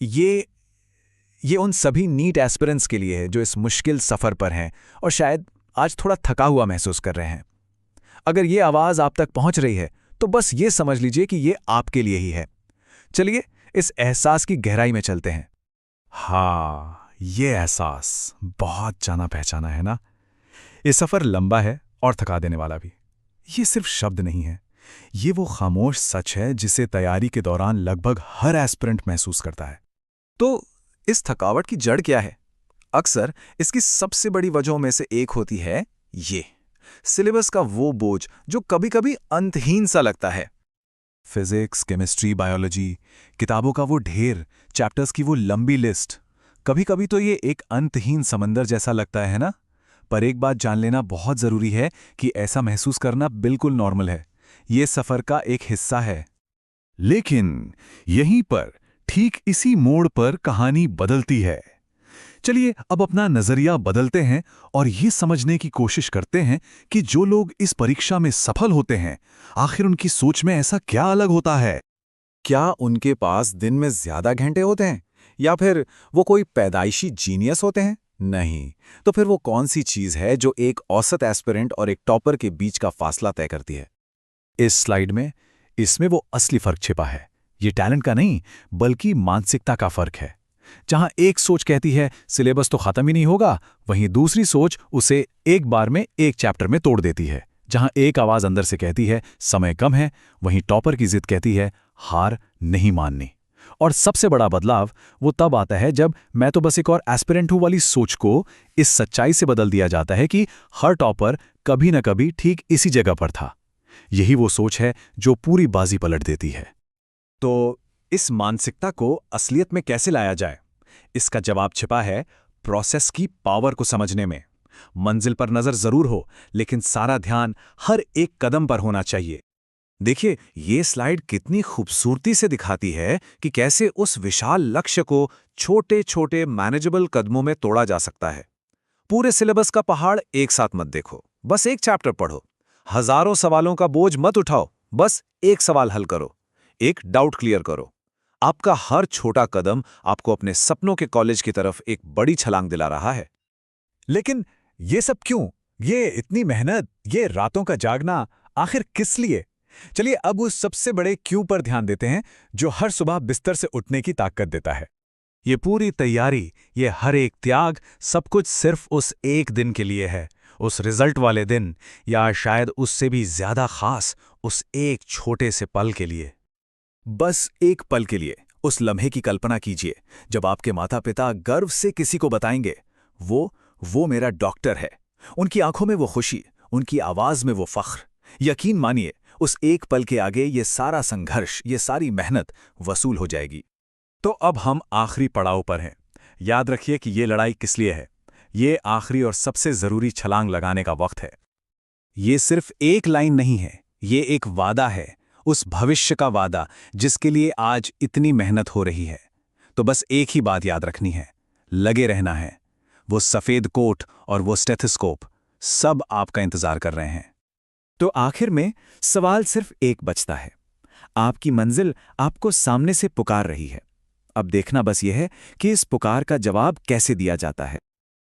ये उन सभी नीट एस्पिरेंट्स के लिए है जो इस मुश्किल सफ़र पर हैं और शायद आज थोड़ा थका हुआ महसूस कर रहे हैं। अगर ये आवाज़ आप तक पहुंच रही है तो बस ये समझ लीजिए कि ये आपके लिए ही है। चलिए इस एहसास की गहराई में चलते हैं। हाँ, ये एहसास बहुत जाना पहचाना है ना। ये सफ़र लंबा है और थका देने वाला भी। ये सिर्फ शब्द नहीं है, ये वो खामोश सच है जिसे तैयारी के दौरान लगभग हर एस्पिरेंट महसूस करता है। तो इस थकावट की जड़ क्या है? अक्सर इसकी सबसे बड़ी वजहों में से एक होती है ये सिलेबस का वो बोझ जो कभी-कभी अंतहीन सा लगता है। फिजिक्स, केमिस्ट्री, बायोलॉजी, किताबों का वो ढेर, चैप्टर्स की वो लंबी लिस्ट। कभी-कभी तो ये एक अंतहीन समंदर जैसा लगता है ना। पर एक बात जान लेना बहुत जरूरी है कि ऐसा महसूस करना बिल्कुल नॉर्मल है। ये सफर का एक हिस्सा है। लेकिन यहीं पर, ठीक इसी मोड़ पर कहानी बदलती है। चलिए अब अपना नजरिया बदलते हैं और ये समझने की कोशिश करते हैं कि जो लोग इस परीक्षा में सफल होते हैं, आखिर उनकी सोच में ऐसा क्या अलग होता है? क्या उनके पास दिन में ज्यादा घंटे होते हैं या फिर वो कोई पैदाइशी जीनियस होते हैं? नहीं। तो फिर वो कौन सी चीज है जो एक औसत एस्पिरेंट और एक टॉपर के बीच का फासला तय करती है? इस स्लाइड में इसमें वो असली फर्क छिपा है। ये टैलेंट का नहीं बल्कि मानसिकता का फर्क है। जहां एक सोच कहती है सिलेबस तो खत्म ही नहीं होगा, वहीं दूसरी सोच उसे एक बार में एक चैप्टर में तोड़ देती है। जहां एक आवाज अंदर से कहती है समय कम है, वहीं टॉपर की जिद कहती है हार नहीं माननी। और सबसे बड़ा बदलाव वो तब आता है जब मैं तो बस एक और एस्पिरेंट हूं वाली सोच को इस सच्चाई से बदल दिया जाता है कि हर टॉपर कभी न कभी ठीक इसी जगह पर था। यही वो सोच है जो पूरी बाजी पलट देती है। तो इस मानसिकता को असलियत में कैसे लाया जाए? इसका जवाब छिपा है प्रोसेस की पावर को समझने में। मंजिल पर नजर जरूर हो, लेकिन सारा ध्यान हर एक कदम पर होना चाहिए। देखिए, ये स्लाइड कितनी खूबसूरती से दिखाती है कि कैसे उस विशाल लक्ष्य को छोटे छोटे मैनेजेबल कदमों में तोड़ा जा सकता है। पूरे सिलेबस का पहाड़ एक साथ मत देखो, बस एक चैप्टर पढ़ो। हजारों सवालों का बोझ मत उठाओ, बस एक सवाल हल करो, एक डाउट क्लियर करो। आपका हर छोटा कदम आपको अपने सपनों के कॉलेज की तरफ एक बड़ी छलांग दिला रहा है। लेकिन ये सब क्यों? ये इतनी मेहनत, ये रातों का जागना, आखिर किस लिए? चलिए अब उस सबसे बड़े क्यों पर ध्यान देते हैं जो हर सुबह बिस्तर से उठने की ताकत देता है। ये पूरी तैयारी, ये हर एक त्याग, सब कुछ सिर्फ उस एक दिन के लिए है। उस रिजल्ट वाले दिन, या शायद उससे भी ज्यादा खास उस एक छोटे से पल के लिए। बस एक पल के लिए उस लम्हे की कल्पना कीजिए जब आपके माता पिता गर्व से किसी को बताएंगे वो मेरा डॉक्टर है। उनकी आंखों में वो खुशी, उनकी आवाज में वो फख्र। यकीन मानिए, उस एक पल के आगे ये सारा संघर्ष, ये सारी मेहनत वसूल हो जाएगी। तो अब हम आखिरी पड़ाव पर हैं। याद रखिए कि ये लड़ाई किस लिए है। ये आखिरी और सबसे जरूरी छलांग लगाने का वक्त है। ये सिर्फ एक लाइन नहीं है, ये एक वादा है, उस भविष्य का वादा जिसके लिए आज इतनी मेहनत हो रही है। तो बस एक ही बात याद रखनी है, लगे रहना है। वो सफेद कोट और वो स्टेथोस्कोप सब आपका इंतजार कर रहे हैं। तो आखिर में सवाल सिर्फ एक बचता है। आपकी मंजिल आपको सामने से पुकार रही है। अब देखना बस यह है कि इस पुकार का जवाब कैसे दिया जाता है।